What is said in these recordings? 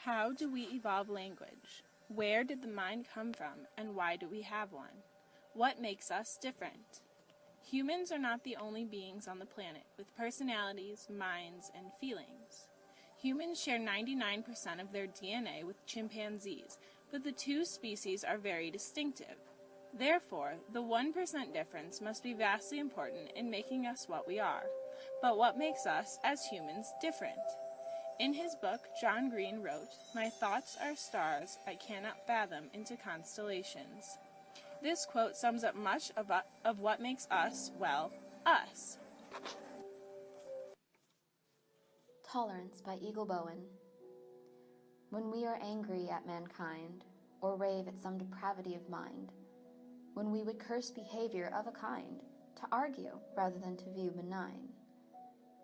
How do we evolve language? Where did the mind come from, and why do we have one? What makes us different? Humans are not the only beings on the planet with personalities, minds, and feelings. Humans share 99% of their DNA with chimpanzees, but the two species are very distinctive. Therefore, the 1% difference must be vastly important in making us what we are. But what makes us, as humans, different? In his book, John Green wrote, "My thoughts are stars I cannot fathom into constellations." This quote sums up much of what makes us, well, us. Tolerance by Eagle Bowen. When we are angry at mankind, or rave at some depravity of mind, when we would curse behavior of a kind, to argue rather than to view benign,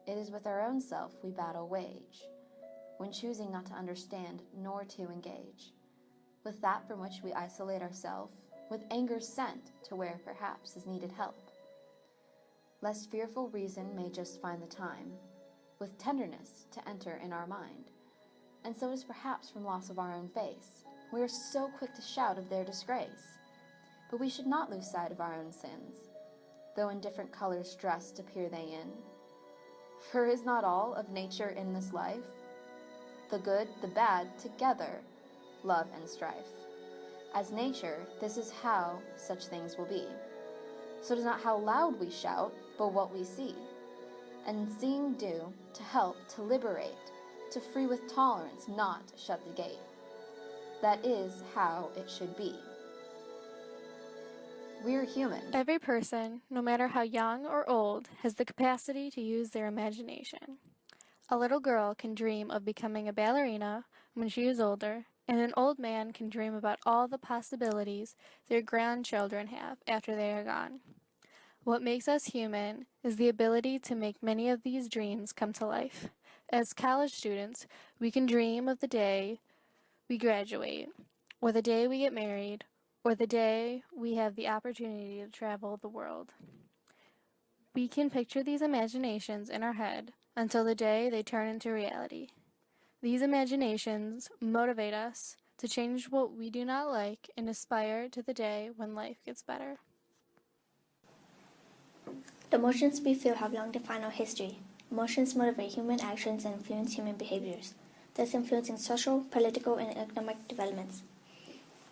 it is with our own self we battle wage, when choosing not to understand nor to engage, with that from which we isolate ourselves, with anger sent to where perhaps is needed help, lest fearful reason may just find the time, with tenderness to enter in our mind. And so it is perhaps from loss of our own face, we are so quick to shout of their disgrace. But we should not lose sight of our own sins, though in different colors dressed appear they in. For is not all of nature in this life, the good, the bad, together, love and strife? As nature, this is how such things will be. So it is not how loud we shout, but what we see. And seeing do, to help, to liberate, to free with tolerance, not shut the gate. That is how it should be. We are human. Every person, no matter how young or old, has the capacity to use their imagination. A little girl can dream of becoming a ballerina when she is older, and an old man can dream about all the possibilities their grandchildren have after they are gone. What makes us human is the ability to make many of these dreams come to life. As college students, we can dream of the day we graduate, or the day we get married, or the day we have the opportunity to travel the world. We can picture these imaginations in our head until the day they turn into reality. These imaginations motivate us to change what we do not like and aspire to the day when life gets better. The emotions we feel have long defined our history. Emotions motivate human actions and influence human behaviors, thus influencing social, political, and economic developments.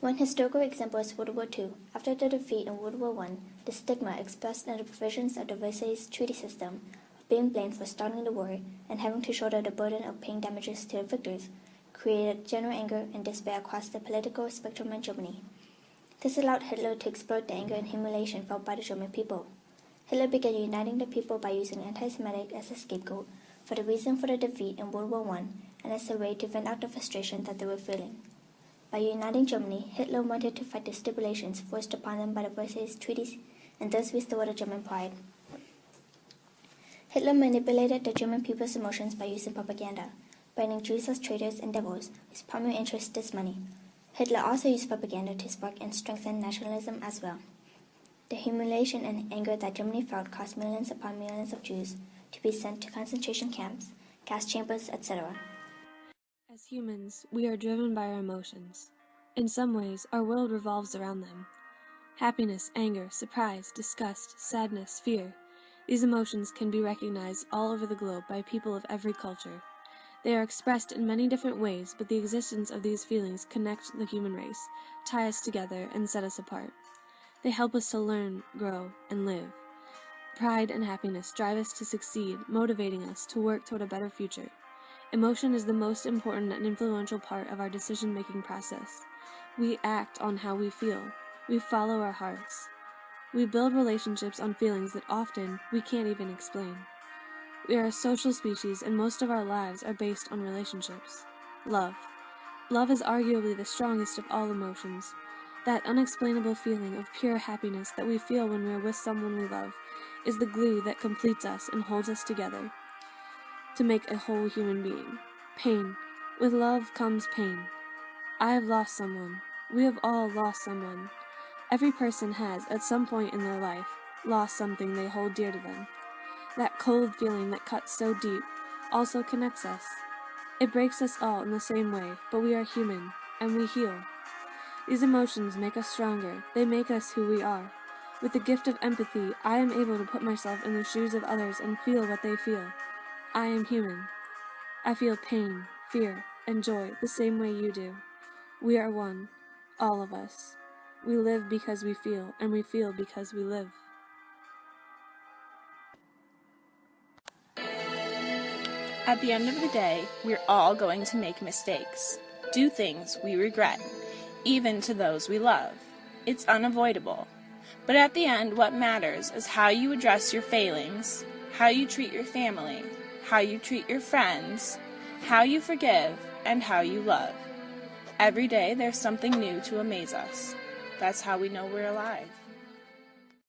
One historical example is World War II. After the defeat in World War I, the stigma expressed in the provisions of the Versailles Treaty system of being blamed for starting the war and having to shoulder the burden of paying damages to the victors created general anger and despair across the political spectrum in Germany. This allowed Hitler to exploit the anger and humiliation felt by the German people. Hitler began uniting the people by using anti-Semitic as a scapegoat for the reason for the defeat in World War I and as a way to vent out the frustration that they were feeling. By uniting Germany, Hitler wanted to fight the stipulations forced upon them by the Versailles treaties and thus restore the German pride. Hitler manipulated the German people's emotions by using propaganda, branding Jews as traitors and devils, whose primary interest is money. Hitler also used propaganda to spark and strengthen nationalism as well. The humiliation and anger that Germany felt caused millions upon millions of Jews to be sent to concentration camps, gas chambers, etc. As humans, we are driven by our emotions. In some ways, our world revolves around them. Happiness, anger, surprise, disgust, sadness, fear. These emotions can be recognized all over the globe by people of every culture. They are expressed in many different ways, but the existence of these feelings connect the human race, tie us together, and set us apart. They help us to learn, grow, and live. Pride and happiness drive us to succeed, motivating us to work toward a better future. Emotion is the most important and influential part of our decision-making process. We act on how we feel. We follow our hearts. We build relationships on feelings that often we can't even explain. We are a social species, and most of our lives are based on relationships. Love. Love is arguably the strongest of all emotions. That unexplainable feeling of pure happiness that we feel when we are with someone we love is the glue that completes us and holds us together to make a whole human being. Pain. With love comes pain. I have lost someone. We have all lost someone. Every person has, at some point in their life, lost something they hold dear to them. That cold feeling that cuts so deep also connects us. It breaks us all in the same way, but we are human, and we heal. These emotions make us stronger. They make us who we are. With the gift of empathy, I am able to put myself in the shoes of others and feel what they feel. I am human. I feel pain, fear, and joy the same way you do. We are one, all of us. We live because we feel, and we feel because we live. At the end of the day, we're all going to make mistakes, do things we regret, even to those we love. It's unavoidable. But at the end, what matters is how you address your failings, how you treat your family, how you treat your friends, how you forgive, and how you love. Every day there's something new to amaze us. That's how we know we're alive.